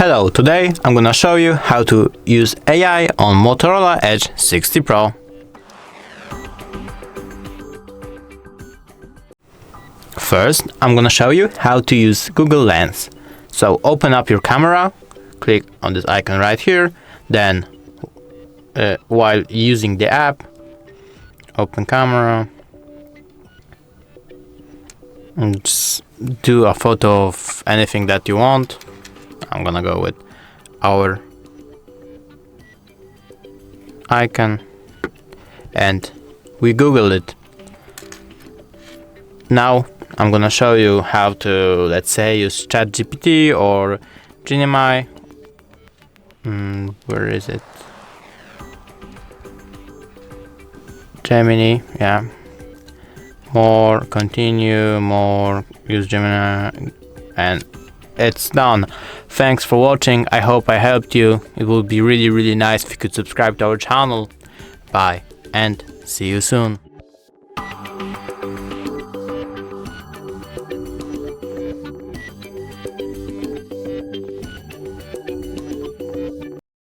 Hello, today I'm gonna show you how to use AI on Motorola Edge 60 Pro. First, I'm gonna show you how to use Google Lens. So open up your camera, click on this icon right here, then while using the app, open camera, and just do a photo of anything that you want. I'm gonna go with our icon, and we Googled it. Now I'm gonna show you how to, let's say, use ChatGPT or Gemini. Where is it? Gemini, yeah. More, continue, more, use Gemini, and it's done. Thanks for watching. I hope I helped you. It would be really nice if you could subscribe to our channel. Bye and see you soon.